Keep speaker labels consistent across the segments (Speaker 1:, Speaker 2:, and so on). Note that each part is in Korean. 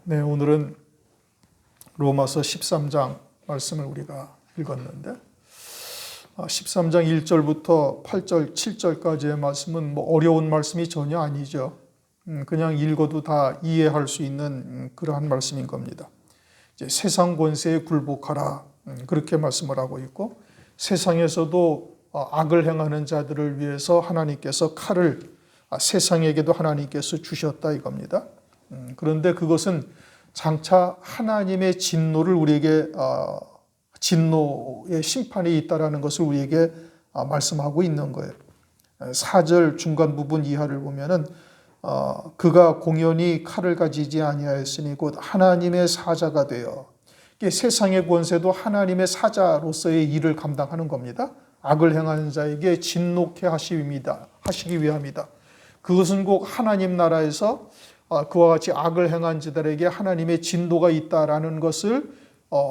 Speaker 1: 네, 오늘은 로마서 13장 말씀을 우리가 읽었는데 13장 1절부터 8절, 7절까지의 말씀은 어려운 말씀이 전혀 아니죠. 그냥 읽어도 다 이해할 수 있는 그러한 말씀인 겁니다. 이제 세상 권세에 굴복하라 그렇게 말씀을 하고 있고, 세상에서도 악을 행하는 자들을 위해서 하나님께서 칼을 세상에게도 하나님께서 주셨다 이겁니다. 그런데 그것은 장차 하나님의 진노를 우리에게 진노의 심판이 있다라는 것을 우리에게 말씀하고 있는 거예요. 4절 중간 부분 이하를 보면은 그가 공연히 칼을 가지지 아니하였으니 곧 하나님의 사자가 되어, 세상의 권세도 하나님의 사자로서의 일을 감당하는 겁니다. 악을 행하는 자에게 진노케 하시기 위함이다. 그것은 꼭 하나님 나라에서 그와 같이 악을 행한 자들에게 하나님의 진노가 있다라는 것을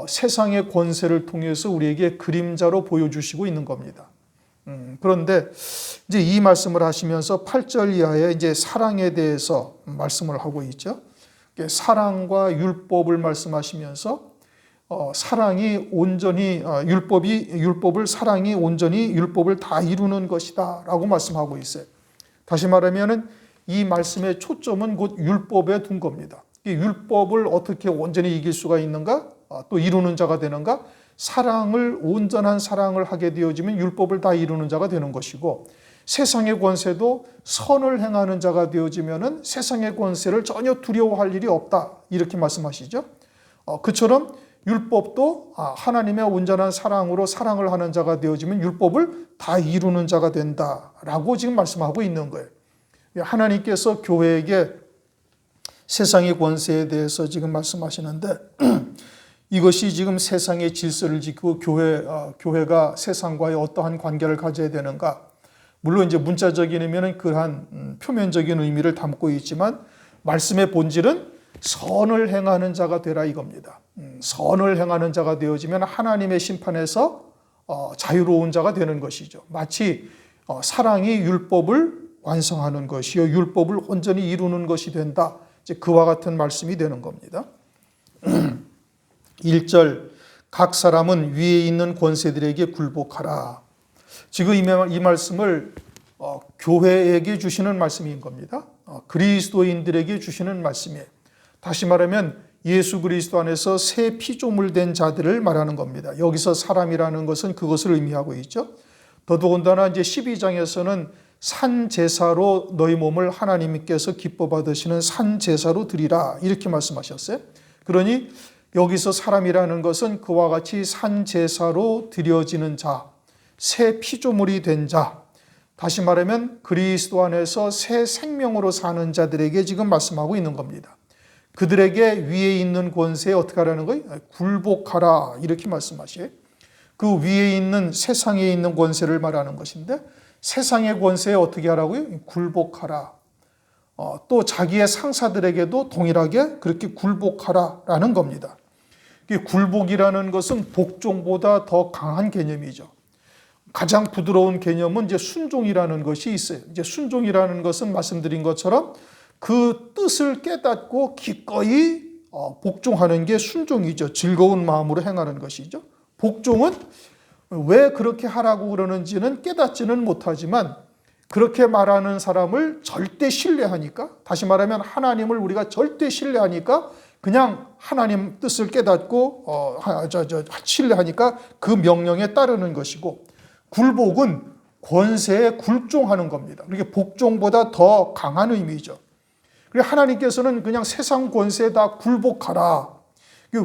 Speaker 1: 세상의 권세를 통해서 우리에게 그림자로 보여주시고 있는 겁니다. 그런데 이제 이 말씀을 하시면서 8절 이하에 이제 사랑에 대해서 말씀을 하고 있죠. 사랑과 율법을 말씀하시면서 사랑이 온전히 사랑이 온전히 율법을 다 이루는 것이다라고 말씀하고 있어요. 다시 말하면은 이 말씀의 초점은 곧 율법에 둔 겁니다. 이 율법을 어떻게 온전히 이길 수가 있는가? 또 이루는 자가 되는가? 온전한 사랑을 하게 되어지면 율법을 다 이루는 자가 되는 것이고, 세상의 권세도 선을 행하는 자가 되어지면은 세상의 권세를 전혀 두려워할 일이 없다. 이렇게 말씀하시죠. 그처럼 율법도 하나님의 온전한 사랑으로 사랑을 하는 자가 되어지면 율법을 다 이루는 자가 된다라고 지금 말씀하고 있는 거예요. 하나님께서 교회에게 세상의 권세에 대해서 지금 말씀하시는데 이것이 지금 세상의 질서를 지키고 교회가 세상과의 어떠한 관계를 가져야 되는가? 물론 이제 문자적인 의미는 그러한 표면적인 의미를 담고 있지만 말씀의 본질은 선을 행하는 자가 되라 이겁니다. 선을 행하는 자가 되어지면 하나님의 심판에서 자유로운 자가 되는 것이죠. 마치 사랑이 율법을 완성하는 것이요 율법을 온전히 이루는 것이 된다. 이제 그와 같은 말씀이 되는 겁니다. 1절 각 사람은 위에 있는 권세들에게 굴복하라. 지금 이 말씀을 교회에게 주시는 말씀인 겁니다. 그리스도인들에게 주시는 말씀이에요. 다시 말하면 예수 그리스도 안에서 새 피조물 된 자들을 말하는 겁니다. 여기서 사람이라는 것은 그것을 의미하고 있죠. 더더군다나 이제 12장에서는 산 제사로 너희 몸을 하나님께서 기뻐 받으시는 산 제사로 드리라 이렇게 말씀하셨어요. 그러니 여기서 사람이라는 것은 그와 같이 산 제사로 드려지는 자, 새 피조물이 된 자, 다시 말하면 그리스도 안에서 새 생명으로 사는 자들에게 지금 말씀하고 있는 겁니다. 그들에게 위에 있는 권세에 어떻게 하라는 거예요? 굴복하라 이렇게 말씀하시에요. 그 위에 있는 세상에 있는 권세를 말하는 것인데 세상의 권세에 어떻게 하라고요? 굴복하라. 또 자기의 상사들에게도 동일하게 그렇게 굴복하라라는 겁니다. 굴복이라는 것은 복종보다 더 강한 개념이죠. 가장 부드러운 개념은 이제 순종이라는 것이 있어요. 이제 순종이라는 것은 말씀드린 것처럼 그 뜻을 깨닫고 기꺼이 복종하는 게 순종이죠. 즐거운 마음으로 행하는 것이죠. 복종은 왜 그렇게 하라고 그러는지는 깨닫지는 못하지만 그렇게 말하는 사람을 절대 신뢰하니까, 다시 말하면 하나님을 우리가 절대 신뢰하니까 그냥 하나님 뜻을 깨닫고 신뢰하니까 그 명령에 따르는 것이고, 굴복은 권세에 굴종하는 겁니다. 그렇게 복종보다 더 강한 의미죠. 그리고 하나님께서는 그냥 세상 권세에 다 굴복하라.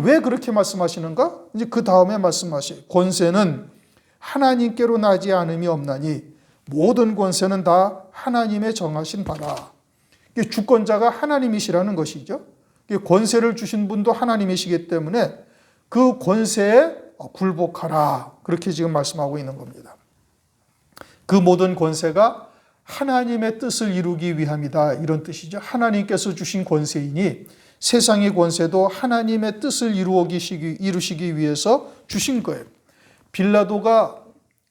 Speaker 1: 왜 그렇게 말씀하시는가? 이제 그 다음에 말씀하시 권세는 하나님께로 나지 않음이 없나니 모든 권세는 다 하나님의 정하신 바라. 주권자가 하나님이시라는 것이죠. 권세를 주신 분도 하나님이시기 때문에 그 권세에 굴복하라. 그렇게 지금 말씀하고 있는 겁니다. 그 모든 권세가 하나님의 뜻을 이루기 위함이다. 이런 뜻이죠. 하나님께서 주신 권세이니 세상의 권세도 하나님의 뜻을 이루시기 위해서 주신 거예요. 빌라도가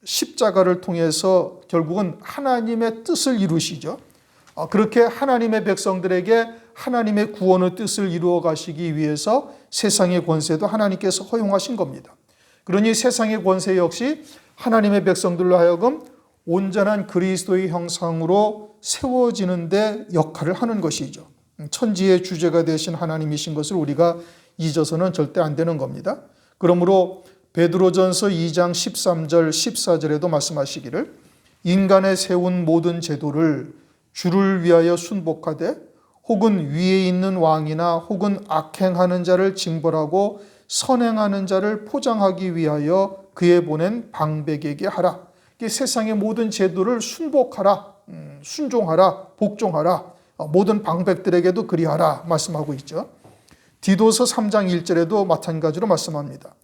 Speaker 1: 십자가를 통해서 결국은 하나님의 뜻을 이루시죠. 그렇게 하나님의 백성들에게 하나님의 구원의 뜻을 이루어 가시기 위해서 세상의 권세도 하나님께서 허용하신 겁니다. 그러니 세상의 권세 역시 하나님의 백성들로 하여금 온전한 그리스도의 형상으로 세워지는 데 역할을 하는 것이죠. 천지의 주제가 되신 하나님이신 것을 우리가 잊어서는 절대 안 되는 겁니다. 그러므로 베드로전서 2장 13절 14절에도 말씀하시기를 인간의 세운 모든 제도를 주를 위하여 순복하되 혹은 위에 있는 왕이나 혹은 악행하는 자를 징벌하고 선행하는 자를 포장하기 위하여 그에 보낸 방백에게 하라. 세상의 모든 제도를 순복하라, 순종하라, 복종하라, 모든 방백들에게도 그리하라 말씀하고 있죠. 디도서 3장 1절에도 마찬가지로 말씀합니다.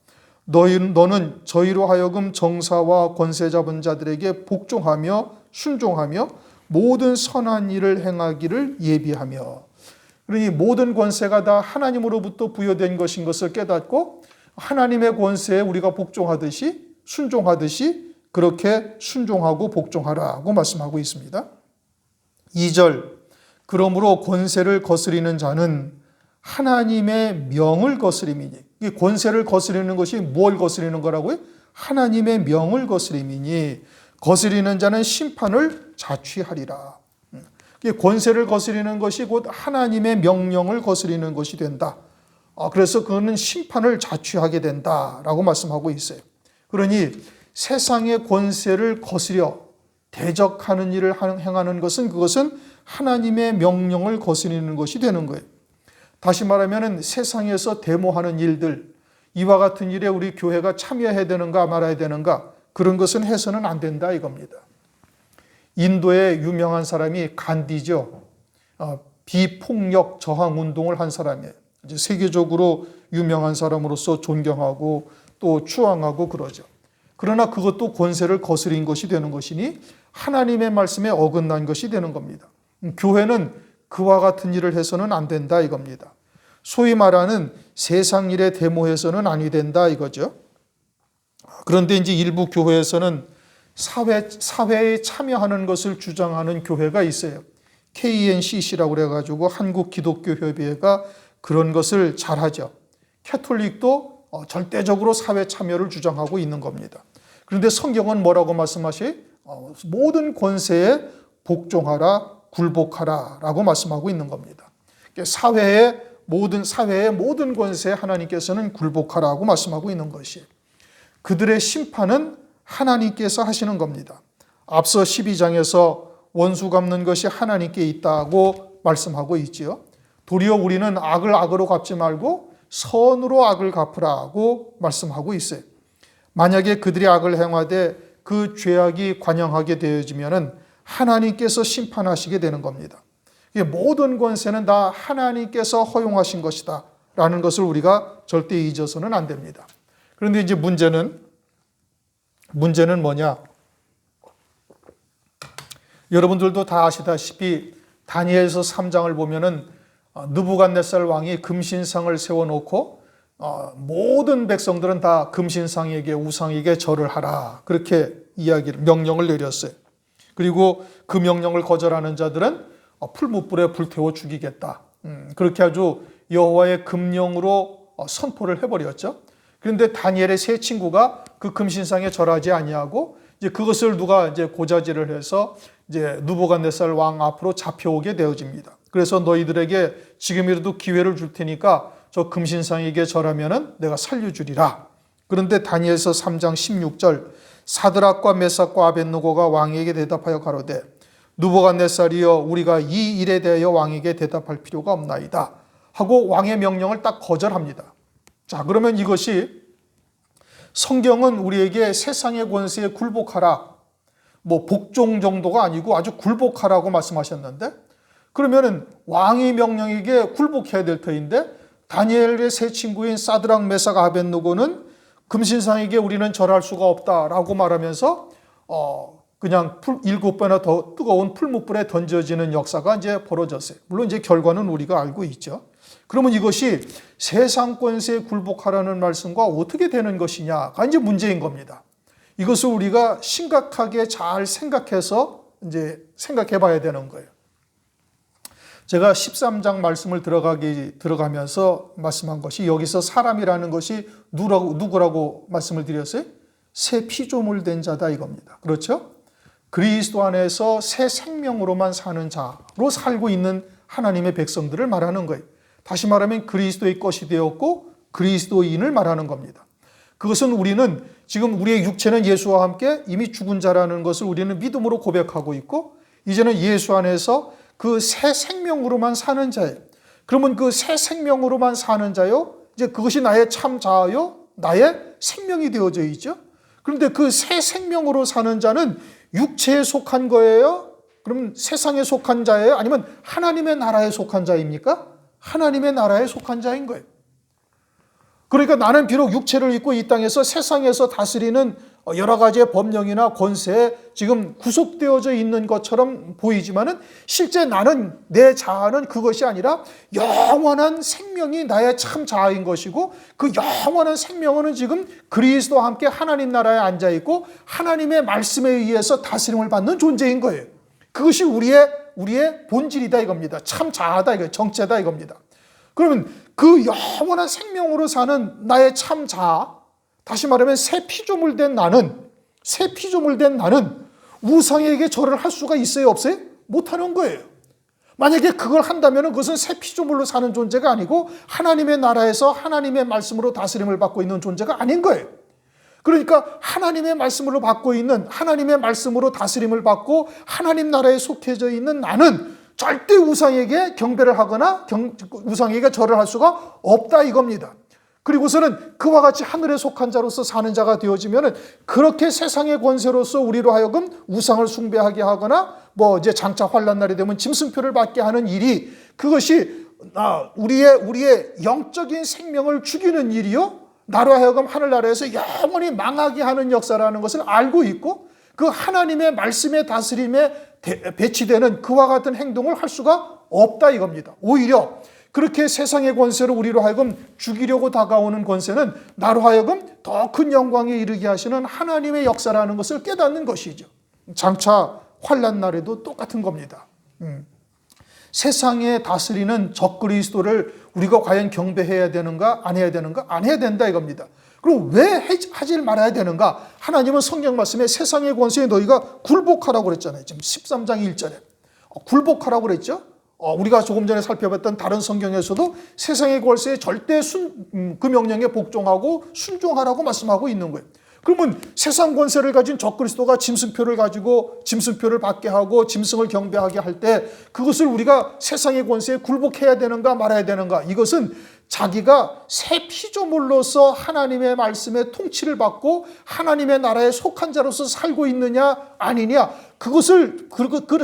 Speaker 1: 너는 저희로 하여금 정사와 권세 잡은 자들에게 복종하며 순종하며 모든 선한 일을 행하기를 예비하며. 그러니 모든 권세가 다 하나님으로부터 부여된 것인 것을 깨닫고 하나님의 권세에 우리가 복종하듯이 순종하듯이 그렇게 순종하고 복종하라고 말씀하고 있습니다. 2절 그러므로 권세를 거스리는 자는 하나님의 명을 거스림이니. 이 권세를 거스리는 것이 뭘 거스리는 거라고요? 하나님의 명을 거스림이니 거스리는 자는 심판을 자취하리라. 권세를 거스리는 것이 곧 하나님의 명령을 거스리는 것이 된다. 그래서 그거는 심판을 자취하게 된다라고 말씀하고 있어요. 그러니 세상의 권세를 거스려 대적하는 일을 행하는 것은 그것은 하나님의 명령을 거스리는 것이 되는 거예요. 다시 말하면 세상에서 데모하는 일들, 이와 같은 일에 우리 교회가 참여해야 되는가 말아야 되는가, 그런 것은 해서는 안 된다 이겁니다. 인도의 유명한 사람이 간디죠. 비폭력 저항 운동을 한 사람이에요. 이제 세계적으로 유명한 사람으로서 존경하고 또 추앙하고 그러죠. 그러나 그것도 권세를 거스린 것이 되는 것이니 하나님의 말씀에 어긋난 것이 되는 겁니다. 교회는 그와 같은 일을 해서는 안 된다 이겁니다. 소위 말하는 세상 일에 데모해서는 아니 된다 이거죠. 그런데 이제 일부 교회에서는 사회에 참여하는 것을 주장하는 교회가 있어요. KNCC라고 그래가지고 한국기독교협의회가 그런 것을 잘하죠. 캐톨릭도 절대적으로 사회 참여를 주장하고 있는 겁니다. 그런데 성경은 뭐라고 말씀하시? 모든 권세에 복종하라, 굴복하라 라고 말씀하고 있는 겁니다. 사회의 모든 권세에 하나님께서는 굴복하라고 말씀하고 있는 것이 그들의 심판은 하나님께서 하시는 겁니다. 앞서 12장에서 원수 갚는 것이 하나님께 있다고 말씀하고 있지요. 도리어 우리는 악을 악으로 갚지 말고 선으로 악을 갚으라고 말씀하고 있어요. 만약에 그들이 악을 행하되 그 죄악이 관영하게 되어지면은 하나님께서 심판하시게 되는 겁니다. 모든 권세는 다 하나님께서 허용하신 것이다 라는 것을 우리가 절대 잊어서는 안 됩니다. 그런데 이제 문제는 뭐냐? 여러분들도 다 아시다시피 다니엘서 3장을 보면은 느부갓네살 왕이 금신상을 세워놓고 모든 백성들은 다 금신상에게 우상에게 절을 하라 그렇게 명령을 내렸어요. 그리고 그 명령을 거절하는 자들은 풀무불에 불태워 죽이겠다. 그렇게 아주 여호와의 금령으로 선포를 해버렸죠. 그런데 다니엘의 세 친구가 그 금신상에 절하지 아니하고 이제 그것을 누가 이제 고자질을 해서 이제 느부갓네살 왕 앞으로 잡혀오게 되어집니다. 그래서 너희들에게 지금이라도 기회를 줄 테니까 저 금신상에게 절하면은 내가 살려주리라. 그런데 다니엘서 3장 16절 사드락과 메삭과 아벳느고가 왕에게 대답하여 가로되 느부갓네살이여 우리가 이 일에 대하여 왕에게 대답할 필요가 없나이다 하고 왕의 명령을 딱 거절합니다. 자, 그러면 이것이 성경은 우리에게 세상의 권세에 굴복하라, 복종 정도가 아니고 아주 굴복하라고 말씀하셨는데 그러면은 왕의 명령에게 굴복해야 될 터인데 다니엘의 세 친구인 사드락, 메삭, 아벳느고는 금신상에게 우리는 절할 수가 없다라고 말하면서 그냥 7배나 더 뜨거운 풀무불에 던져지는 역사가 이제 벌어졌어요. 물론 이제 결과는 우리가 알고 있죠. 그러면 이것이 세상 권세에 굴복하라는 말씀과 어떻게 되는 것이냐가 이제 문제인 겁니다. 이것을 우리가 심각하게 잘 생각해서 이제 생각해 봐야 되는 거예요. 제가 13장 말씀을 들어가면서 말씀한 것이 여기서 사람이라는 것이 누구라고 말씀을 드렸어요? 새 피조물 된 자다 이겁니다. 그렇죠? 그리스도 안에서 새 생명으로만 사는 자로 살고 있는 하나님의 백성들을 말하는 거예요. 다시 말하면 그리스도의 것이 되었고 그리스도인을 말하는 겁니다. 그것은 우리는 지금 우리의 육체는 예수와 함께 이미 죽은 자라는 것을 우리는 믿음으로 고백하고 있고 이제는 예수 안에서 그 새 생명으로만 사는 자예요. 그러면 그 새 생명으로만 사는 자요, 이제 그것이 나의 참 자요, 나의 생명이 되어져 있죠. 그런데 그 새 생명으로 사는 자는 육체에 속한 거예요? 그럼 세상에 속한 자예요? 아니면 하나님의 나라에 속한 자입니까? 하나님의 나라에 속한 자인 거예요. 그러니까 나는 비록 육체를 입고 이 땅에서 세상에서 다스리는 여러 가지의 법령이나 권세에 지금 구속되어져 있는 것처럼 보이지만은 실제 나는 내 자아는 그것이 아니라 영원한 생명이 나의 참 자아인 것이고 그 영원한 생명은 지금 그리스도와 함께 하나님 나라에 앉아 있고 하나님의 말씀에 의해서 다스림을 받는 존재인 거예요. 그것이 우리의 본질이다 이겁니다. 참 자아다 이거 정체다 이겁니다. 그러면 그 영원한 생명으로 사는 나의 참 자아, 다시 말하면 새 피조물 된 나는 우상에게 절을 할 수가 있어요 없어요? 못하는 거예요. 만약에 그걸 한다면 그것은 새 피조물로 사는 존재가 아니고 하나님의 나라에서 하나님의 말씀으로 다스림을 받고 있는 존재가 아닌 거예요. 그러니까 하나님의 말씀으로 받고 있는, 하나님의 말씀으로 다스림을 받고 하나님 나라에 속해져 있는 나는 절대 우상에게 경배를 하거나 우상에게 절을 할 수가 없다 이겁니다. 그리고서는 그와 같이 하늘에 속한 자로서 사는 자가 되어지면 그렇게 세상의 권세로서 우리로 하여금 우상을 숭배하게 하거나 이제 장차 환난 날이 되면 짐승표를 받게 하는 일이 그것이 우리의 영적인 생명을 죽이는 일이요, 나로 하여금 하늘나라에서 영원히 망하게 하는 역사라는 것을 알고 있고 그 하나님의 말씀의 다스림에 배치되는 그와 같은 행동을 할 수가 없다 이겁니다. 오히려 그렇게 세상의 권세로 우리로 하여금 죽이려고 다가오는 권세는 나로 하여금 더 큰 영광에 이르게 하시는 하나님의 역사라는 것을 깨닫는 것이죠. 장차 환난 날에도 똑같은 겁니다. 세상에 다스리는 적그리스도를 우리가 과연 경배해야 되는가 안 해야 되는가? 안 해야 된다 이겁니다. 그럼 왜 하지 말아야 되는가? 하나님은 성경 말씀에 세상의 권세에 너희가 굴복하라고 그랬잖아요. 지금 13장 1절에 굴복하라고 그랬죠. 우리가 조금 전에 살펴봤던 다른 성경에서도 세상의 권세에 절대 그 명령에 복종하고 순종하라고 말씀하고 있는 거예요. 그러면 세상 권세를 가진 적그리스도가 짐승표를 가지고 짐승표를 받게 하고 짐승을 경배하게 할 때 그것을 우리가 세상의 권세에 굴복해야 되는가 말아야 되는가? 이것은 자기가 새 피조물로서 하나님의 말씀에 통치를 받고 하나님의 나라에 속한 자로서 살고 있느냐 아니냐, 그것을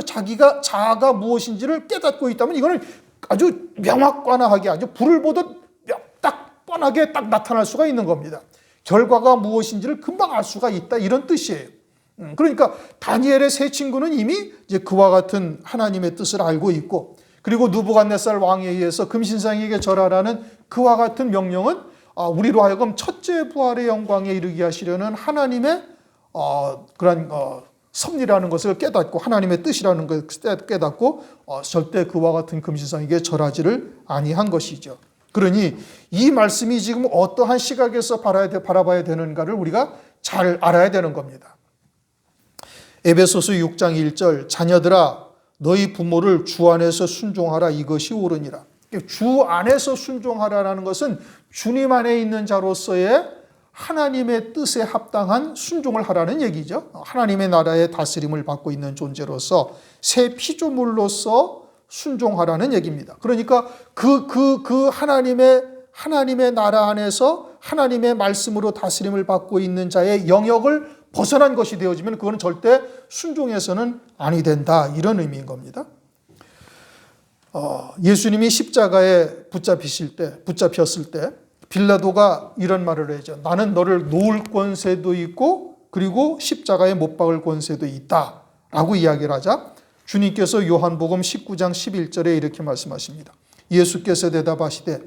Speaker 1: 자기가 자아가 무엇인지를 깨닫고 있다면 이거는 아주 명확관하게 아주 불을 보듯 딱 뻔하게 딱 나타날 수가 있는 겁니다. 결과가 무엇인지를 금방 알 수가 있다 이런 뜻이에요. 그러니까 다니엘의 세 친구는 이미 이제 그와 같은 하나님의 뜻을 알고 있고, 그리고 누부갓네살 왕에 의해서 금신상에게 절하라는 그와 같은 명령은 우리로 하여금 첫째 부활의 영광에 이르게 하시려는 하나님의 그런 섭리라는 것을 깨닫고 하나님의 뜻이라는 것을 깨닫고 절대 그와 같은 금신상에게 절하지를 아니한 것이죠. 그러니 이 말씀이 지금 어떠한 시각에서 바라봐야 되는가를 우리가 잘 알아야 되는 겁니다. 에베소서 6장 1절 자녀들아 너희 부모를 주 안에서 순종하라 이것이 옳으니라. 주 안에서 순종하라라는 것은 주님 안에 있는 자로서의 하나님의 뜻에 합당한 순종을 하라는 얘기죠. 하나님의 나라의 다스림을 받고 있는 존재로서 새 피조물로서 순종하라는 얘기입니다. 그러니까 그 하나님의 나라 안에서 하나님의 말씀으로 다스림을 받고 있는 자의 영역을 벗어난 것이 되어지면 그거는 절대 순종해서는 아니 된다 이런 의미인 겁니다. 예수님이 십자가에 붙잡혔을 때 빌라도가 이런 말을 하죠. 나는 너를 놓을 권세도 있고 그리고 십자가에 못 박을 권세도 있다 라고 이야기를 하자 주님께서 요한복음 19장 11절에 이렇게 말씀하십니다. 예수께서 대답하시되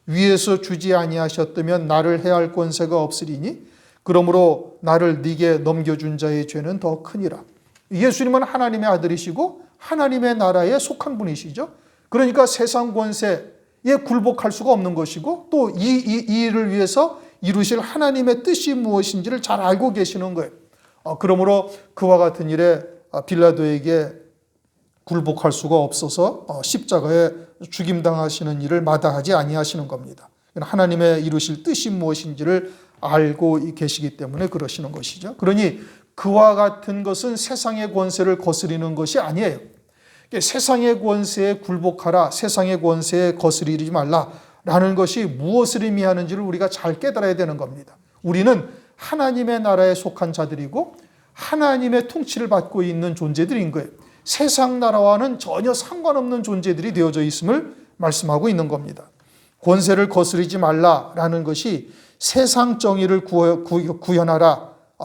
Speaker 1: 위에서 주지 아니하셨다면 나를 해할 권세가 없으리니 그러므로 나를 네게 넘겨준 자의 죄는 더 크니라. 예수님은 하나님의 아들이시고 하나님의 나라에 속한 분이시죠. 그러니까 세상 권세에 굴복할 수가 없는 것이고 또 이 일을 위해서 이루실 하나님의 뜻이 무엇인지를 잘 알고 계시는 거예요. 그러므로 그와 같은 일에 빌라도에게 굴복할 수가 없어서 십자가에 죽임당하시는 일을 마다하지 아니하시는 겁니다. 하나님의 이루실 뜻이 무엇인지를 알고 계시기 때문에 그러시는 것이죠. 그러니 그와 같은 것은 세상의 권세를 거스리는 것이 아니에요. 세상의 권세에 굴복하라, 세상의 권세에 거스리지 말라라는 것이 무엇을 의미하는지를 우리가 잘 깨달아야 되는 겁니다. 우리는 하나님의 나라에 속한 자들이고 하나님의 통치를 받고 있는 존재들인 거예요. 세상 나라와는 전혀 상관없는 존재들이 되어져 있음을 말씀하고 있는 겁니다. 권세를 거스르지 말라라는 것이 세상 정의를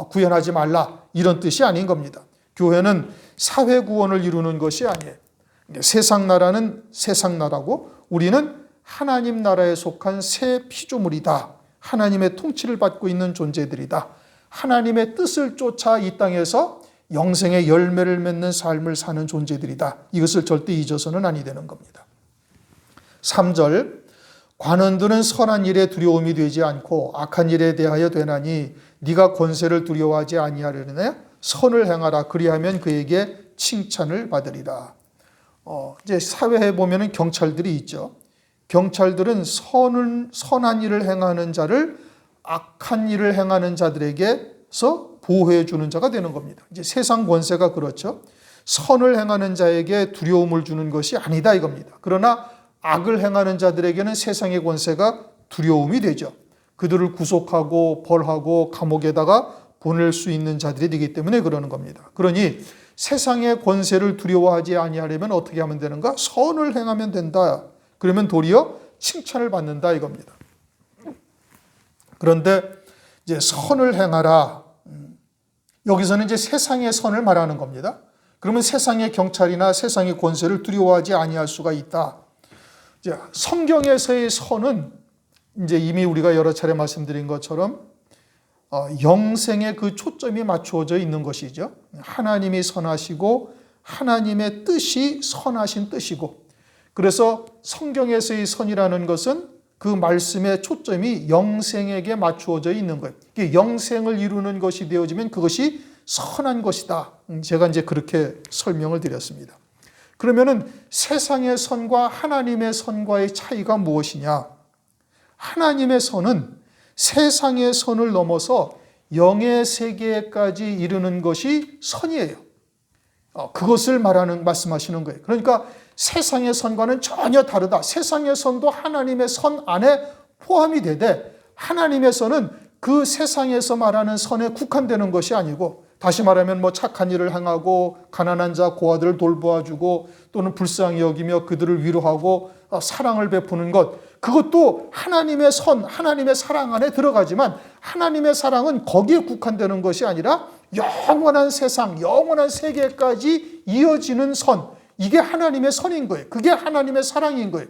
Speaker 1: 구현하지 말라 이런 뜻이 아닌 겁니다. 교회는 사회 구원을 이루는 것이 아니에요. 세상 나라는 세상 나라고 우리는 하나님 나라에 속한 새 피조물이다. 하나님의 통치를 받고 있는 존재들이다. 하나님의 뜻을 쫓아 이 땅에서 영생의 열매를 맺는 삶을 사는 존재들이다. 이것을 절대 잊어서는 아니 되는 겁니다. 3절 관원들은 선한 일에 두려움이 되지 않고 악한 일에 대하여 되나니 네가 권세를 두려워하지 아니하려느냐 선을 행하라 그리하면 그에게 칭찬을 받으리라. 이제 사회에 보면은 경찰들이 있죠. 경찰들은 선한 일을 행하는 자를 악한 일을 행하는 자들에게서 보호해 주는 자가 되는 겁니다. 이제 세상 권세가 그렇죠. 선을 행하는 자에게 두려움을 주는 것이 아니다 이겁니다. 그러나 악을 행하는 자들에게는 세상의 권세가 두려움이 되죠. 그들을 구속하고 벌하고 감옥에다가 보낼 수 있는 자들이 되기 때문에 그러는 겁니다. 그러니 세상의 권세를 두려워하지 아니하려면 어떻게 하면 되는가? 선을 행하면 된다. 그러면 도리어 칭찬을 받는다 이겁니다. 그런데 이제 선을 행하라. 여기서는 이제 세상의 선을 말하는 겁니다. 그러면 세상의 경찰이나 세상의 권세를 두려워하지 아니할 수가 있다. 이제 성경에서의 선은 이제 이미 우리가 여러 차례 말씀드린 것처럼 영생의 그 초점이 맞추어져 있는 것이죠. 하나님이 선하시고 하나님의 뜻이 선하신 뜻이고 그래서 성경에서의 선이라는 것은 그 말씀의 초점이 영생에게 맞추어져 있는 거예요. 영생을 이루는 것이 되어지면 그것이 선한 것이다. 제가 이제 그렇게 설명을 드렸습니다. 그러면은 세상의 선과 하나님의 선과의 차이가 무엇이냐? 하나님의 선은 세상의 선을 넘어서 영의 세계까지 이르는 것이 선이에요. 그것을 말씀하시는 거예요. 그러니까 세상의 선과는 전혀 다르다. 세상의 선도 하나님의 선 안에 포함이 되되 하나님의 선은 그 세상에서 말하는 선에 국한되는 것이 아니고 다시 말하면 뭐 착한 일을 행하고 가난한 자 고아들을 돌보아주고 또는 불쌍히 여기며 그들을 위로하고 사랑을 베푸는 것 그것도 하나님의 선, 하나님의 사랑 안에 들어가지만 하나님의 사랑은 거기에 국한되는 것이 아니라 영원한 세상, 영원한 세계까지 이어지는 선 이게 하나님의 선인 거예요. 그게 하나님의 사랑인 거예요.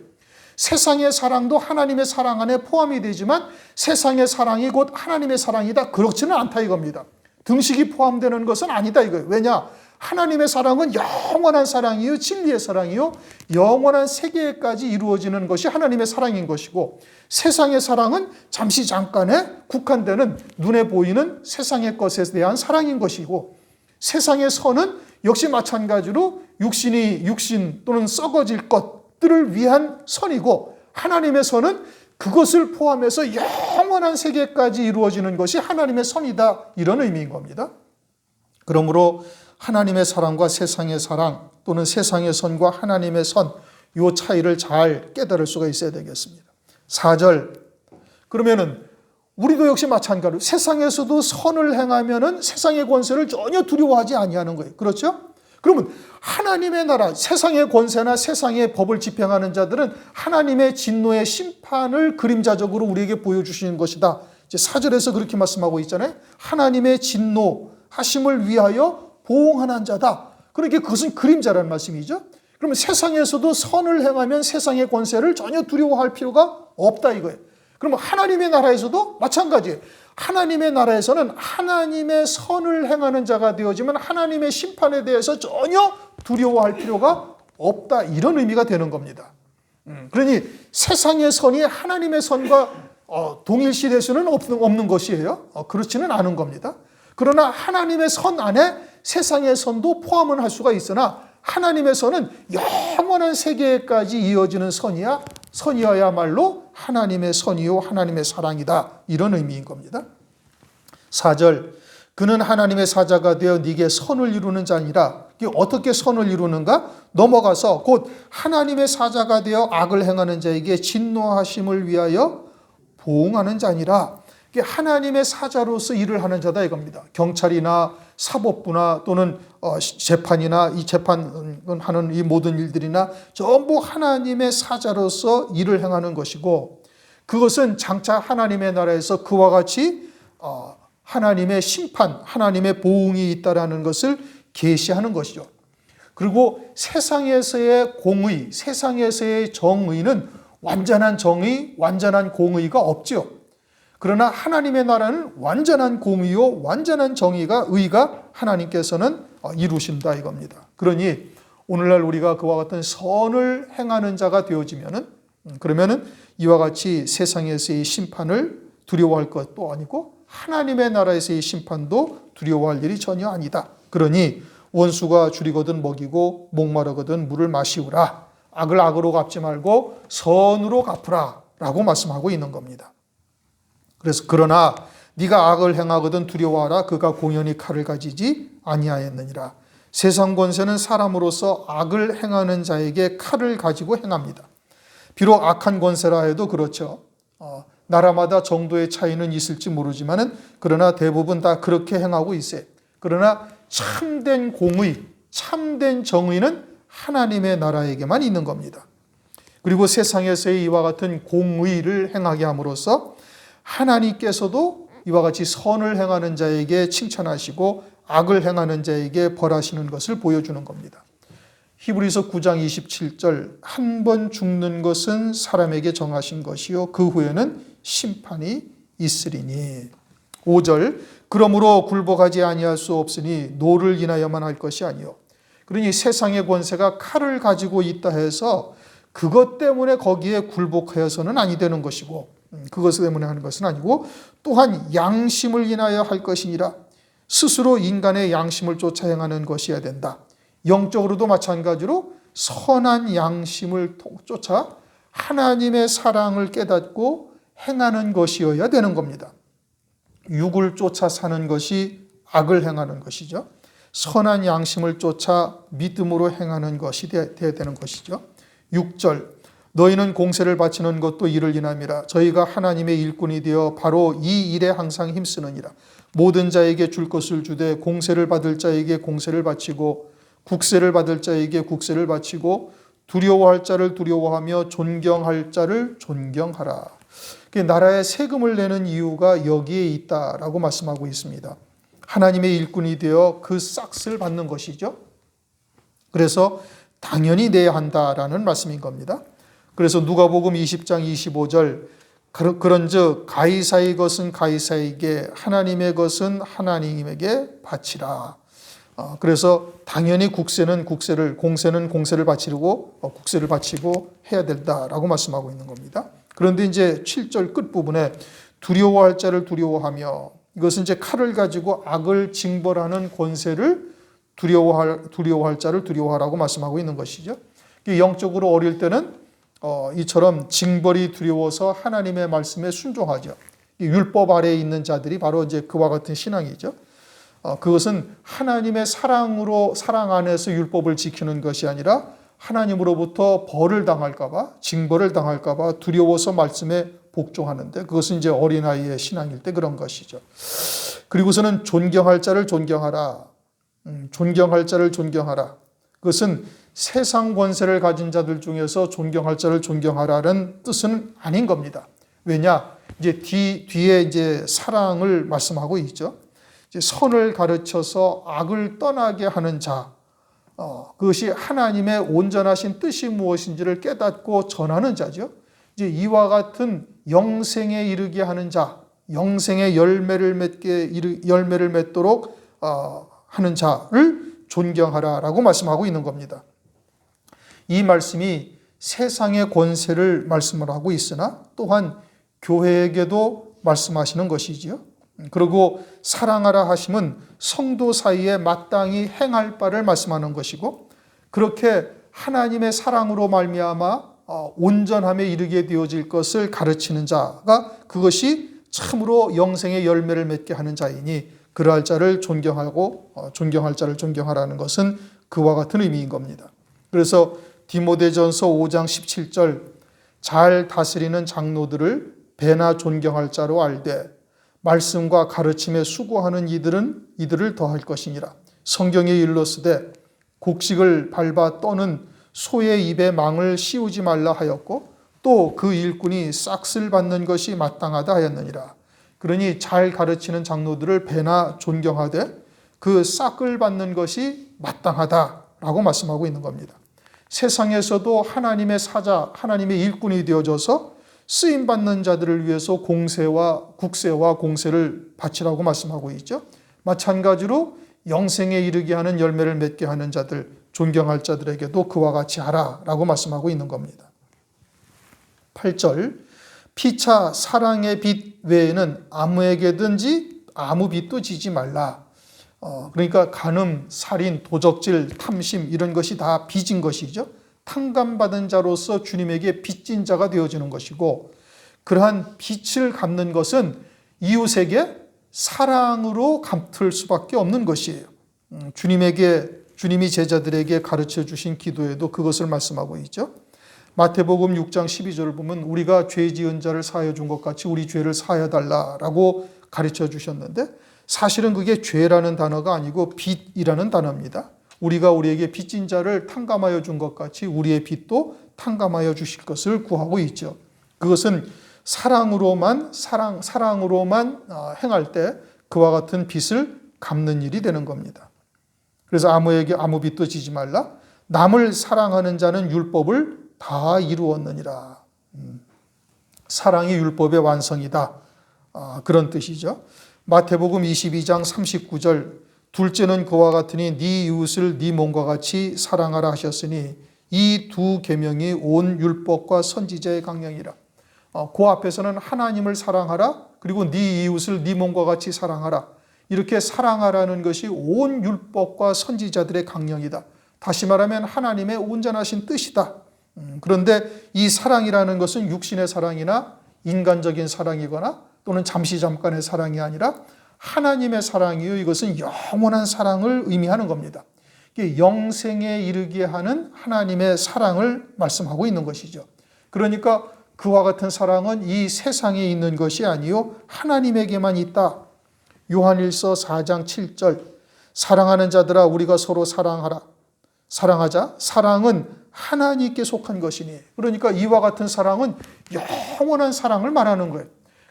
Speaker 1: 세상의 사랑도 하나님의 사랑 안에 포함이 되지만 세상의 사랑이 곧 하나님의 사랑이다. 그렇지는 않다 이겁니다. 등식이 포함되는 것은 아니다 이거예요. 왜냐? 하나님의 사랑은 영원한 사랑이요 진리의 사랑이요 영원한 세계까지 이루어지는 것이 하나님의 사랑인 것이고 세상의 사랑은 잠시 잠깐에 국한되는 눈에 보이는 세상의 것에 대한 사랑인 것이고 세상의 선은 역시 마찬가지로 육신 또는 썩어질 것들을 위한 선이고 하나님의 선은 그것을 포함해서 영원한 세계까지 이루어지는 것이 하나님의 선이다 이런 의미인 겁니다. 그러므로 하나님의 사랑과 세상의 사랑 또는 세상의 선과 하나님의 선 이 차이를 잘 깨달을 수가 있어야 되겠습니다. 4절 그러면은 우리도 역시 마찬가지로 세상에서도 선을 행하면은 세상의 권세를 전혀 두려워하지 아니하는 거예요. 그렇죠? 그러면 하나님의 나라, 세상의 권세나 세상의 법을 집행하는 자들은 하나님의 진노의 심판을 그림자적으로 우리에게 보여주시는 것이다. 이제 4절에서 그렇게 말씀하고 있잖아요. 하나님의 진노하심을 위하여 보응하는 자다. 그러니까 그것은 그림자라는 말씀이죠. 그러면 세상에서도 선을 행하면 세상의 권세를 전혀 두려워할 필요가 없다 이거예요. 그러면 하나님의 나라에서도 마찬가지예요. 하나님의 나라에서는 하나님의 선을 행하는 자가 되어지면 하나님의 심판에 대해서 전혀 두려워할 필요가 없다, 이런 의미가 되는 겁니다. 그러니 세상의 선이 하나님의 선과 동일시될 수는 없는 것이에요. 그렇지는 않은 겁니다. 그러나 하나님의 선 안에 세상의 선도 포함은 할 수가 있으나 하나님의 선은 영원한 세계까지 이어지는 선이어야말로 하나님의 선이요 하나님의 사랑이다, 이런 의미인 겁니다. 4절, 그는 하나님의 사자가 되어 네게 선을 이루는 자니라. 어떻게 선을 이루는가? 넘어가서 곧 하나님의 사자가 되어 악을 행하는 자에게 진노하심을 위하여 보응하는 자니라. 하나님의 사자로서 일을 하는 자다 이겁니다. 경찰이나 사법부나 또는 재판이나 이 재판하는 이 모든 일들이나 전부 하나님의 사자로서 일을 행하는 것이고, 그것은 장차 하나님의 나라에서 그와 같이 하나님의 심판, 하나님의 보응이 있다라는 것을 계시하는 것이죠. 그리고 세상에서의 공의, 세상에서의 정의는 완전한 정의, 완전한 공의가 없죠. 그러나 하나님의 나라는 완전한 공의요, 완전한 의가 하나님께서는 이루신다 이겁니다. 그러니 오늘날 우리가 그와 같은 선을 행하는 자가 그러면은 이와 같이 세상에서의 심판을 두려워할 것도 아니고 하나님의 나라에서의 심판도 두려워할 일이 전혀 아니다. 그러니 원수가 줄이거든 먹이고 목마르거든 물을 마시우라. 악을 악으로 갚지 말고 선으로 갚으라 라고 말씀하고 있는 겁니다. 그래서 그러나 네가 악을 행하거든 두려워하라. 그가 공연히 칼을 가지지 아니하였느니라. 세상 권세는 사람으로서 악을 행하는 자에게 칼을 가지고 행합니다. 비록 악한 권세라 해도 그렇죠. 나라마다 정도의 차이는 있을지 모르지만은 그러나 대부분 다 그렇게 행하고 있어요. 그러나 참된 공의, 참된 정의는 하나님의 나라에게만 있는 겁니다. 그리고 세상에서의 이와 같은 공의를 행하게 함으로써 하나님께서도 이와 같이 선을 행하는 자에게 칭찬하시고 악을 행하는 자에게 벌하시는 것을 보여주는 겁니다. 히브리서 9장 27절, 한 번 죽는 것은 사람에게 정하신 것이요 그 후에는 심판이 있으리니. 5절, 그러므로 굴복하지 아니할 수 없으니 노를 인하여만 할 것이 아니요. 그러니 세상의 권세가 칼을 가지고 있다 해서 그것 때문에 거기에 굴복하여서는 아니 되는 것이고, 그것 때문에 하는 것은 아니고, 또한 양심을 인하여 할 것이니라. 스스로 인간의 양심을 쫓아 행하는 것이어야 된다. 영적으로도 마찬가지로 선한 양심을 쫓아 하나님의 사랑을 깨닫고 행하는 것이어야 되는 겁니다. 육을 쫓아 사는 것이 악을 행하는 것이죠. 선한 양심을 쫓아 믿음으로 행하는 것이 되어야 되는 것이죠. 6절, 너희는 공세를 바치는 것도 이를 인함이라. 저희가 하나님의 일꾼이 되어 바로 이 일에 항상 힘쓰느니라. 모든 자에게 줄 것을 주되 공세를 받을 자에게 공세를 바치고 국세를 받을 자에게 국세를 바치고 두려워할 자를 두려워하며 존경할 자를 존경하라. 나라에 세금을 내는 이유가 여기에 있다라고 말씀하고 있습니다. 하나님의 일꾼이 되어 그 싹스를 받는 것이죠. 그래서 당연히 내야 한다라는 말씀인 겁니다. 그래서 누가복음 20장 25절, 그런즉 가이사의 것은 가이사에게, 하나님의 것은 하나님에게 바치라. 그래서 당연히 국세는 국세를, 공세는 공세를 바치고 국세를 바치고 해야 된다라고 말씀하고 있는 겁니다. 그런데 이제 7절 끝부분에 두려워할 자를 두려워하며, 이것은 이제 칼을 가지고 악을 징벌하는 권세를 두려워할 자를 두려워하라고 말씀하고 있는 것이죠. 영적으로 어릴 때는 이처럼 징벌이 두려워서 하나님의 말씀에 순종하죠. 율법 아래에 있는 자들이 바로 이제 그와 같은 신앙이죠. 그것은 하나님의 사랑 안에서 율법을 지키는 것이 아니라 하나님으로부터 벌을 당할까봐, 징벌을 당할까봐 두려워서 말씀에 복종하는데, 그것은 이제 어린아이의 신앙일 때 그런 것이죠. 그리고서는 존경할 자를 존경하라. 존경할 자를 존경하라. 그것은 세상 권세를 가진 자들 중에서 존경할 자를 존경하라는 뜻은 아닌 겁니다. 왜냐? 이제 뒤에 이제 사랑을 말씀하고 있죠. 이제 선을 가르쳐서 악을 떠나게 하는 자, 그것이 하나님의 온전하신 뜻이 무엇인지를 깨닫고 전하는 자죠. 이제 이와 같은 영생에 이르게 하는 자, 영생의 열매를 맺도록 하는 자를 존경하라라고 말씀하고 있는 겁니다. 이 말씀이 세상의 권세를 말씀을 하고 있으나 또한 교회에게도 말씀하시는 것이지요. 그리고 사랑하라 하심은 성도 사이에 마땅히 행할 바를 말씀하는 것이고, 그렇게 하나님의 사랑으로 말미암아 온전함에 이르게 되어질 것을 가르치는 자가 그것이 참으로 영생의 열매를 맺게 하는 자이니 그러할 자를 존경할 자를 존경하라는 것은 그와 같은 의미인 겁니다. 그래서 디모데전서 5장 17절 잘 다스리는 장로들을 배나 존경할 자로 알되 말씀과 가르침에 수고하는 이들을 더할 것이니라. 성경에 일렀으되 곡식을 밟아 떠는 소의 입에 망을 씌우지 말라 하였고 또 그 일꾼이 싹쓸 받는 것이 마땅하다 하였느니라. 그러니 잘 가르치는 장로들을 배나 존경하되 그 싹을 받는 것이 마땅하다라고 말씀하고 있는 겁니다. 세상에서도 하나님의 사자, 하나님의 일꾼이 되어져서 쓰임받는 자들을 위해서 국세와 공세를 바치라고 말씀하고 있죠. 마찬가지로 영생에 이르게 하는 열매를 맺게 하는 자들, 존경할 자들에게도 그와 같이 하라라고 말씀하고 있는 겁니다. 8절 피차 사랑의 빚 외에는 아무에게든지 아무 빚도 지지 말라. 그러니까 간음, 살인, 도적질, 탐심 이런 것이 다 빚인 것이죠. 탕감받은 자로서 주님에게 빚진 자가 되어지는 것이고, 그러한 빚을 갚는 것은 이웃에게 사랑으로 갚을 수밖에 없는 것이에요. 주님이 제자들에게 가르쳐 주신 기도에도 그것을 말씀하고 있죠. 마태복음 6장 12절을 보면 우리가 죄 지은 자를 사하여 준 것 같이 우리 죄를 사하여 달라라고 가르쳐 주셨는데, 사실은 그게 죄라는 단어가 아니고 빚이라는 단어입니다. 우리가 우리에게 빚진 자를 탕감하여 준 것 같이 우리의 빚도 탕감하여 주실 것을 구하고 있죠. 그것은 사랑으로만 행할 때 그와 같은 빚을 갚는 일이 되는 겁니다. 그래서 아무에게 아무 빚도 지지 말라. 남을 사랑하는 자는 율법을 다 이루었느니라. 사랑이 율법의 완성이다. 그런 뜻이죠. 마태복음 22장 39절 둘째는 그와 같으니 네 이웃을 네 몸과 같이 사랑하라 하셨으니 이 두 계명이 온 율법과 선지자의 강령이라. 그 앞에서는 하나님을 사랑하라, 그리고 네 이웃을 네 몸과 같이 사랑하라, 이렇게 사랑하라는 것이 온 율법과 선지자들의 강령이다. 다시 말하면 하나님의 온전하신 뜻이다. 그런데 이 사랑이라는 것은 육신의 사랑이나 인간적인 사랑이거나 또는 잠깐의 사랑이 아니라 하나님의 사랑이요, 이것은 영원한 사랑을 의미하는 겁니다. 영생에 이르게 하는 하나님의 사랑을 말씀하고 있는 것이죠. 그러니까 그와 같은 사랑은 이 세상에 있는 것이 아니요 하나님에게만 있다. 요한일서 4장 7절 사랑하는 자들아 우리가 서로 사랑하자. 사랑은 하나님께 속한 것이니. 그러니까 이와 같은 사랑은 영원한 사랑을 말하는 거예요.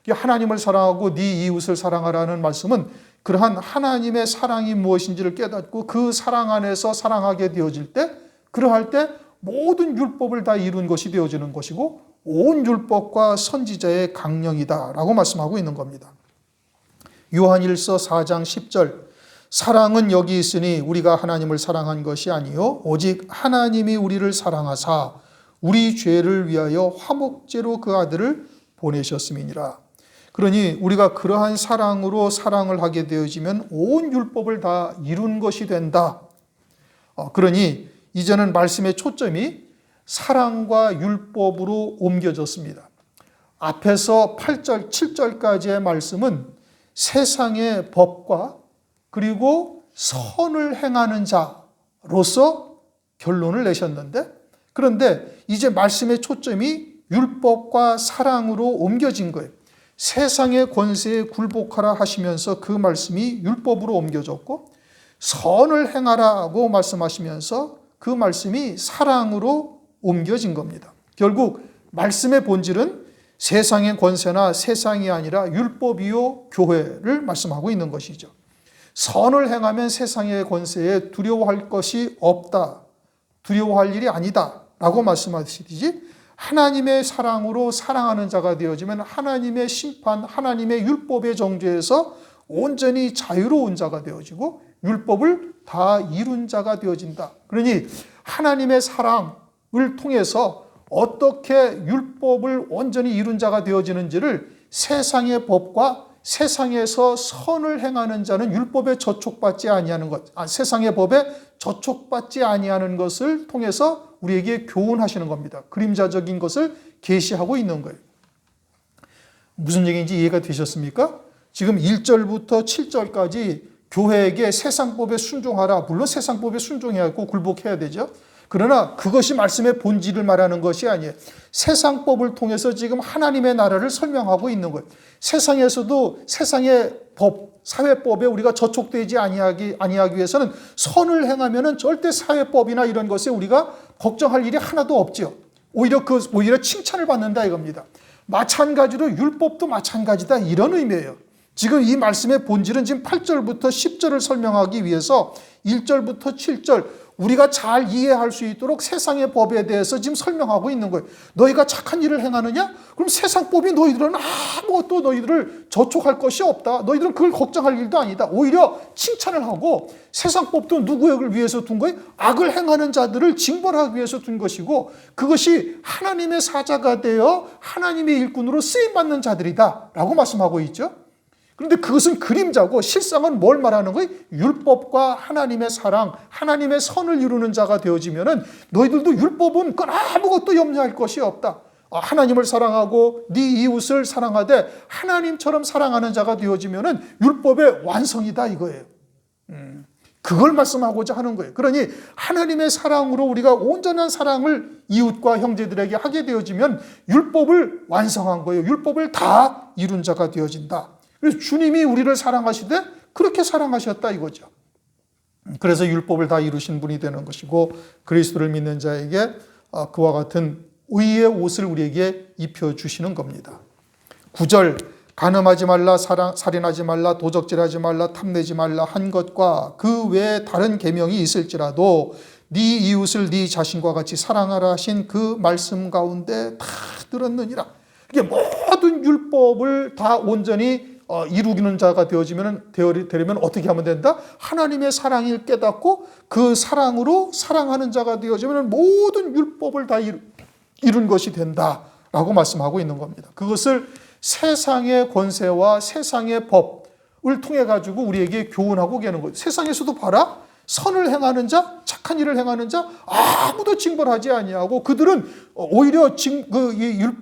Speaker 1: 하나님을 사랑하고 네 이웃을 사랑하라는 말씀은 그러한 하나님의 사랑이 무엇인지를 깨닫고 그 사랑 안에서 사랑하게 되어질 때, 그러할 때 모든 율법을 다 이룬 것이 되어지는 것이고 온 율법과 선지자의 강령이다라고 말씀하고 있는 겁니다. 요한일서 4장 10절 사랑은 여기 있으니 우리가 하나님을 사랑한 것이 아니요 오직 하나님이 우리를 사랑하사 우리 죄를 위하여 화목제로 그 아들을 보내셨음이니라. 그러니 우리가 그러한 사랑으로 사랑을 하게 되어지면 온 율법을 다 이룬 것이 된다. 그러니 이제는 말씀의 초점이 사랑과 율법으로 옮겨졌습니다. 앞에서 8절, 7절까지의 말씀은 세상의 법과 그리고 선을 행하는 자로서 결론을 내셨는데, 그런데 이제 말씀의 초점이 율법과 사랑으로 옮겨진 거예요. 세상의 권세에 굴복하라 하시면서 그 말씀이 율법으로 옮겨졌고, 선을 행하라고 말씀하시면서 그 말씀이 사랑으로 옮겨진 겁니다. 결국 말씀의 본질은 세상의 권세나 세상이 아니라 율법이요 교회를 말씀하고 있는 것이죠. 선을 행하면 세상의 권세에 두려워할 것이 없다, 두려워할 일이 아니다 라고 말씀하시듯이 하나님의 사랑으로 사랑하는 자가 되어지면 하나님의 심판, 하나님의 율법의 정죄에서 온전히 자유로운 자가 되어지고 율법을 다 이룬 자가 되어진다. 그러니 하나님의 사랑, 통해서 어떻게 율법을 온전히 이룬 자가 되어지는지를 세상의 법과 세상에서 선을 행하는 자는 율법에 저촉받지 아니하는 것, 세상의 법에 저촉받지 아니하는 것을 통해서 우리에게 교훈하시는 겁니다. 그림자적인 것을 계시하고 있는 거예요. 무슨 얘기인지 이해가 되셨습니까? 지금 1절부터 7절까지 교회에게 세상법에 순종하라. 물론 세상법에 순종해야 하고 굴복해야 되죠. 그러나 그것이 말씀의 본질을 말하는 것이 아니에요. 세상법을 통해서 지금 하나님의 나라를 설명하고 있는 거예요. 세상에서도 세상의 법, 사회법에 우리가 저촉되지 아니하기 위해서는 선을 행하면은 절대 사회법이나 이런 것에 우리가 걱정할 일이 하나도 없죠. 오히려 칭찬을 받는다 이겁니다. 마찬가지로 율법도 마찬가지다 이런 의미예요. 지금 이 말씀의 본질은 지금 8절부터 10절을 설명하기 위해서 1절부터 7절 우리가 잘 이해할 수 있도록 세상의 법에 대해서 지금 설명하고 있는 거예요. 너희가 착한 일을 행하느냐? 그럼 세상 법이 너희들은 아무것도 너희들을 저촉할 것이 없다. 너희들은 그걸 걱정할 일도 아니다. 오히려 칭찬을 하고 세상 법도 누구를 위해서 둔 거예요? 악을 행하는 자들을 징벌하기 위해서 둔 것이고 그것이 하나님의 사자가 되어 하나님의 일꾼으로 쓰임받는 자들이다 라고 말씀하고 있죠. 그런데 그것은 그림자고 실상은 뭘 말하는 거예요? 율법과 하나님의 사랑, 하나님의 선을 이루는 자가 되어지면은 너희들도 율법은 그건 아무것도 염려할 것이 없다. 하나님을 사랑하고 네 이웃을 사랑하되 하나님처럼 사랑하는 자가 되어지면은 율법의 완성이다 이거예요. 그걸 말씀하고자 하는 거예요. 그러니 하나님의 사랑으로 우리가 온전한 사랑을 이웃과 형제들에게 하게 되어지면 율법을 완성한 거예요. 율법을 다 이룬 자가 되어진다. 그래서 주님이 우리를 사랑하시되 그렇게 사랑하셨다 이거죠. 그래서 율법을 다 이루신 분이 되는 것이고 그리스도를 믿는 자에게 그와 같은 의의 옷을 우리에게 입혀주시는 겁니다. 9절 간음하지 말라, 살인하지 말라, 도적질하지 말라, 탐내지 말라 한 것과 그 외에 다른 계명이 있을지라도 네 이웃을 네 자신과 같이 사랑하라 하신 그 말씀 가운데 다 들었느니라. 이게 모든 율법을 다 온전히 이루기는 자가 되려면 어떻게 하면 된다? 하나님의 사랑을 깨닫고 그 사랑으로 사랑하는 자가 되어지면 모든 율법을 다 이룬 것이 된다라고 말씀하고 있는 겁니다. 그것을 세상의 권세와 세상의 법을 통해 가지고 우리에게 교훈하고 계는 거예요. 세상에서도 봐라. 선을 행하는 자, 착한 일을 행하는 자 아무도 징벌하지 아니하고 그들은 오히려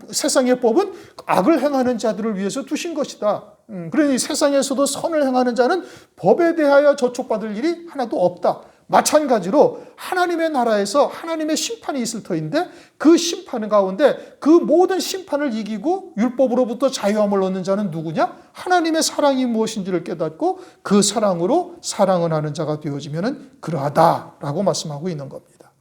Speaker 1: 세상의 법은 악을 행하는 자들을 위해서 두신 것이다. 그러니 세상에서도 선을 행하는 자는 법에 대하여 저촉받을 일이 하나도 없다. 마찬가지로 하나님의 나라에서 하나님의 심판이 있을 터인데 그 심판 가운데 그 모든 심판을 이기고 율법으로부터 자유함을 얻는 자는 누구냐? 하나님의 사랑이 무엇인지를 깨닫고 그 사랑으로 사랑을 하는 자가 되어지면 그러하다라고 말씀하고 있는 겁니다.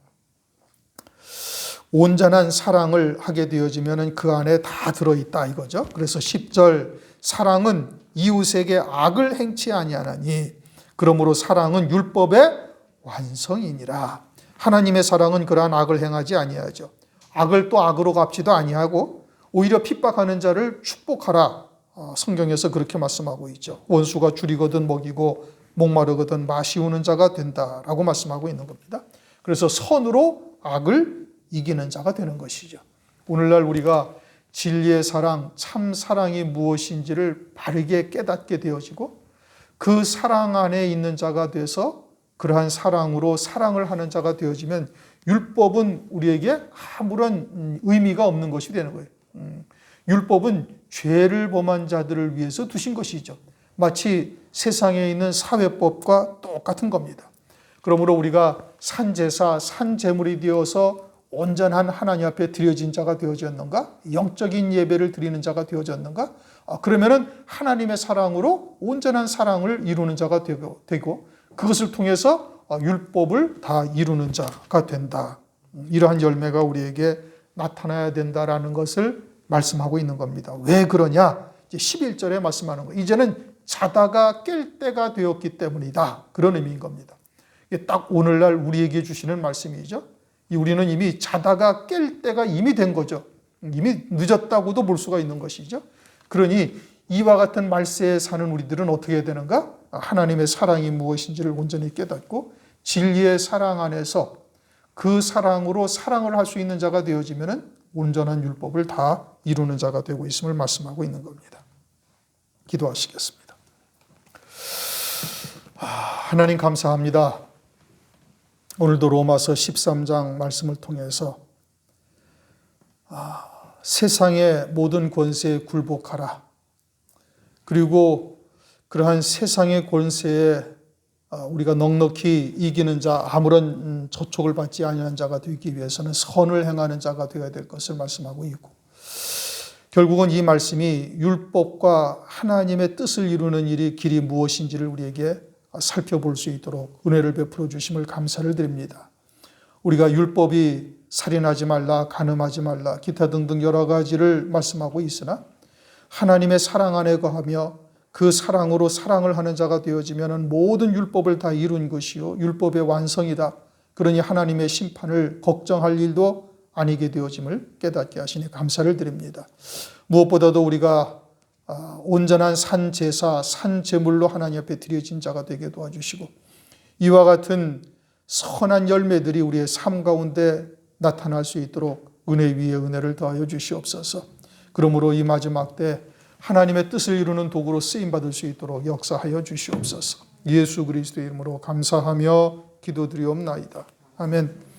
Speaker 1: 온전한 사랑을 하게 되어지면 그 안에 다 들어있다 이거죠. 그래서 10절 사랑은 이웃에게 악을 행치 아니하나니 그러므로 사랑은 율법의 완성이니라. 하나님의 사랑은 그러한 악을 행하지 아니하죠. 악을 또 악으로 갚지도 아니하고 오히려 핍박하는 자를 축복하라. 성경에서 그렇게 말씀하고 있죠. 원수가 줄이거든 먹이고 목마르거든 마시우는 자가 된다라고 말씀하고 있는 겁니다. 그래서 선으로 악을 이기는 자가 되는 것이죠. 오늘날 우리가 진리의 사랑, 참 사랑이 무엇인지를 바르게 깨닫게 되어지고 그 사랑 안에 있는 자가 돼서 그러한 사랑으로 사랑을 하는 자가 되어지면 율법은 우리에게 아무런 의미가 없는 것이 되는 거예요. 율법은 죄를 범한 자들을 위해서 두신 것이죠. 마치 세상에 있는 사회법과 똑같은 겁니다. 그러므로 우리가 산제사, 산제물이 되어서 온전한 하나님 앞에 드려진 자가 되어졌는가? 영적인 예배를 드리는 자가 되어졌는가? 그러면은 하나님의 사랑으로 온전한 사랑을 이루는 자가 되고 그것을 통해서 율법을 다 이루는 자가 된다. 이러한 열매가 우리에게 나타나야 된다라는 것을 말씀하고 있는 겁니다. 왜 그러냐? 이제 11절에 말씀하는 거예요. 이제는 자다가 깰 때가 되었기 때문이다. 그런 의미인 겁니다. 이게 딱 오늘날 우리에게 주시는 말씀이죠. 우리는 이미 자다가 깰 때가 이미 된 거죠. 이미 늦었다고도 볼 수가 있는 것이죠. 그러니 이와 같은 말세에 사는 우리들은 어떻게 해야 되는가? 하나님의 사랑이 무엇인지를 온전히 깨닫고 진리의 사랑 안에서 그 사랑으로 사랑을 할 수 있는 자가 되어지면 온전한 율법을 다 이루는 자가 되고 있음을 말씀하고 있는 겁니다. 기도하시겠습니다. 하나님 감사합니다. 오늘도 로마서 13장 말씀을 통해서 세상의 모든 권세에 굴복하라. 그리고 그러한 세상의 권세에 우리가 넉넉히 이기는 자, 아무런 저촉을 받지 아니하는 자가 되기 위해서는 선을 행하는 자가 되어야 될 것을 말씀하고 있고, 결국은 이 말씀이 율법과 하나님의 뜻을 이루는 일이 길이 무엇인지를 우리에게 살펴볼 수 있도록 은혜를 베풀어 주심을 감사를 드립니다. 우리가 율법이 살인하지 말라, 간음하지 말라, 기타 등등 여러 가지를 말씀하고 있으나 하나님의 사랑 안에 거하며 그 사랑으로 사랑을 하는 자가 되어지면 모든 율법을 다 이룬 것이요 율법의 완성이다. 그러니 하나님의 심판을 걱정할 일도 아니게 되어짐을 깨닫게 하시니 감사를 드립니다. 무엇보다도 우리가 온전한 산 제사, 산 제물로 하나님 앞에 드려진 자가 되게 도와주시고, 이와 같은 선한 열매들이 우리의 삶 가운데 나타날 수 있도록 은혜 위에 은혜를 더하여 주시옵소서. 그러므로 이 마지막 때 하나님의 뜻을 이루는 도구로 쓰임받을 수 있도록 역사하여 주시옵소서. 예수 그리스도의 이름으로 감사하며 기도드리옵나이다. 아멘.